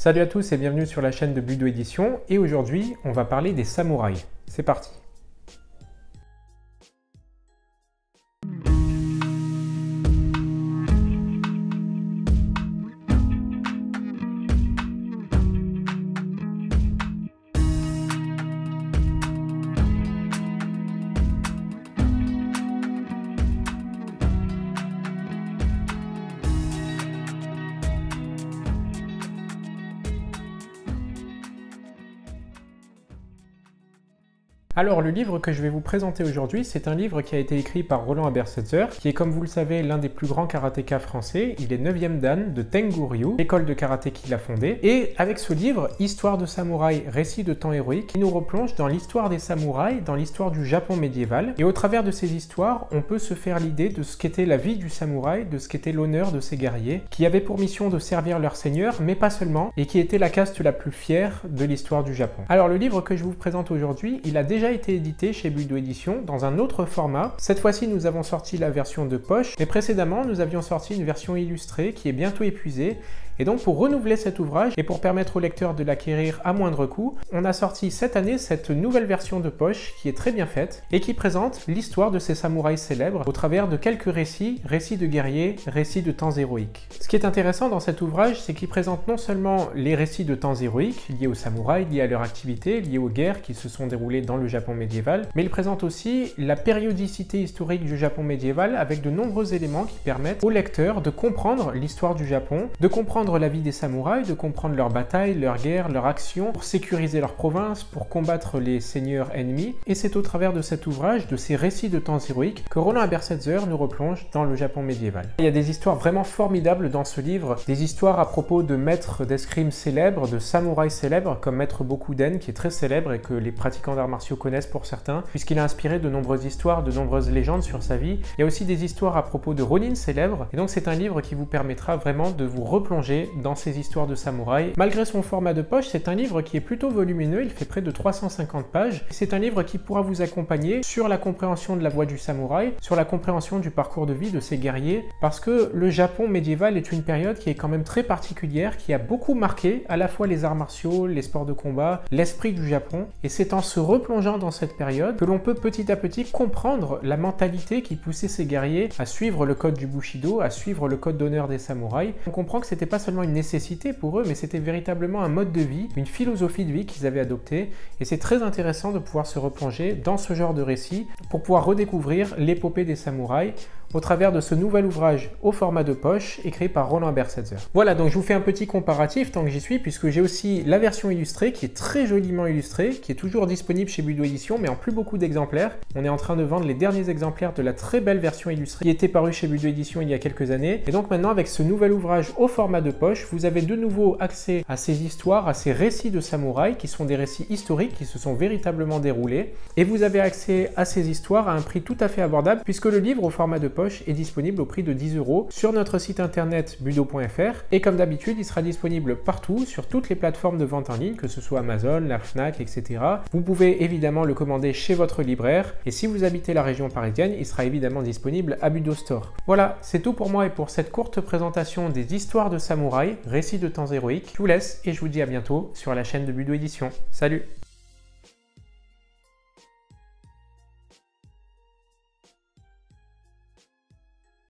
Salut à tous et bienvenue sur la chaîne de Budo Édition, et aujourd'hui on va parler des samouraïs. C'est parti! Alors le livre que je vais vous présenter aujourd'hui, c'est un livre qui a été écrit par Roland Abersetzer, qui est comme vous le savez l'un des plus grands karatékas français. Il est 9e dan de Tengu-ryu, l'école de karaté qu'il a fondée. Et avec ce livre, Histoire de samouraï, récit de temps héroïque, il nous replonge dans l'histoire des samouraïs, dans l'histoire du Japon médiéval. Et au travers de ces histoires, on peut se faire l'idée de ce qu'était la vie du samouraï, de ce qu'était l'honneur de ces guerriers, qui avaient pour mission de servir leur seigneur, mais pas seulement, et qui était la caste la plus fière de l'histoire du Japon. Alors le livre que je vous présente aujourd'hui, il a déjà été édité chez Budo Édition dans un autre format. Cette fois-ci, nous avons sorti la version de poche, mais précédemment, nous avions sorti une version illustrée qui est bientôt épuisée. Et donc pour renouveler cet ouvrage et pour permettre au lecteur de l'acquérir à moindre coût, on a sorti cette année cette nouvelle version de poche qui est très bien faite et qui présente l'histoire de ces samouraïs célèbres au travers de quelques récits de guerriers, récits de temps héroïques. Ce qui est intéressant dans cet ouvrage, c'est qu'il présente non seulement les récits de temps héroïques liés aux samouraïs, liés à leur activité, liés aux guerres qui se sont déroulées dans le Japon médiéval, mais il présente aussi la périodicité historique du Japon médiéval avec de nombreux éléments qui permettent au lecteur de comprendre l'histoire du Japon, de comprendre la vie des samouraïs, de comprendre leurs batailles, leurs guerres, leurs actions, pour sécuriser leur province, pour combattre les seigneurs ennemis. Et c'est au travers de cet ouvrage, de ces récits de temps héroïques, que Roland Abersetzer nous replonge dans le Japon médiéval. Il y a des histoires vraiment formidables dans ce livre, des histoires à propos de maîtres d'escrime célèbres, de samouraïs célèbres, comme Maître Bokuden, qui est très célèbre et que les pratiquants d'arts martiaux connaissent pour certains, puisqu'il a inspiré de nombreuses histoires, de nombreuses légendes sur sa vie. Il y a aussi des histoires à propos de Ronin célèbres, et donc c'est un livre qui vous permettra vraiment de vous replonger dans ces histoires de samouraïs. Malgré son format de poche, c'est un livre qui est plutôt volumineux, il fait près de 350 pages. C'est un livre qui pourra vous accompagner sur la compréhension de la voie du samouraï, sur la compréhension du parcours de vie de ces guerriers, parce que le Japon médiéval est une période qui est quand même très particulière, qui a beaucoup marqué à la fois les arts martiaux, les sports de combat, l'esprit du Japon, et c'est en se replongeant dans cette période que l'on peut petit à petit comprendre la mentalité qui poussait ces guerriers à suivre le code du Bushido, à suivre le code d'honneur des samouraïs. On comprend que c'était pas seulement une nécessité pour eux, mais c'était véritablement un mode de vie, une philosophie de vie qu'ils avaient adoptée, et c'est très intéressant de pouvoir se replonger dans ce genre de récit pour pouvoir redécouvrir l'épopée des samouraïs au travers de ce nouvel ouvrage au format de poche écrit par Roland Abersetzer. Voilà, donc je vous fais un petit comparatif tant que j'y suis, puisque j'ai aussi la version illustrée qui est très joliment illustrée, qui est toujours disponible chez Budo Édition, mais en plus beaucoup d'exemplaires. On est en train de vendre les derniers exemplaires de la très belle version illustrée qui était parue chez Budo Édition il y a quelques années. Et donc maintenant, avec ce nouvel ouvrage au format de poche, vous avez de nouveau accès à ces histoires, à ces récits de samouraïs qui sont des récits historiques qui se sont véritablement déroulés. Et vous avez accès à ces histoires à un prix tout à fait abordable, puisque le livre au format de poche est disponible au prix de 10 € sur notre site internet budo.fr, et comme d'habitude il sera disponible partout sur toutes les plateformes de vente en ligne, que ce soit Amazon, la Fnac, etc. Vous pouvez évidemment le commander chez votre libraire, et si vous habitez la région parisienne, il sera évidemment disponible à Budo Store. Voilà, c'est tout pour moi et pour cette courte présentation des histoires de samouraïs, récits de temps héroïques. Je vous laisse et je vous dis à bientôt sur la chaîne de Budo Édition. Salut!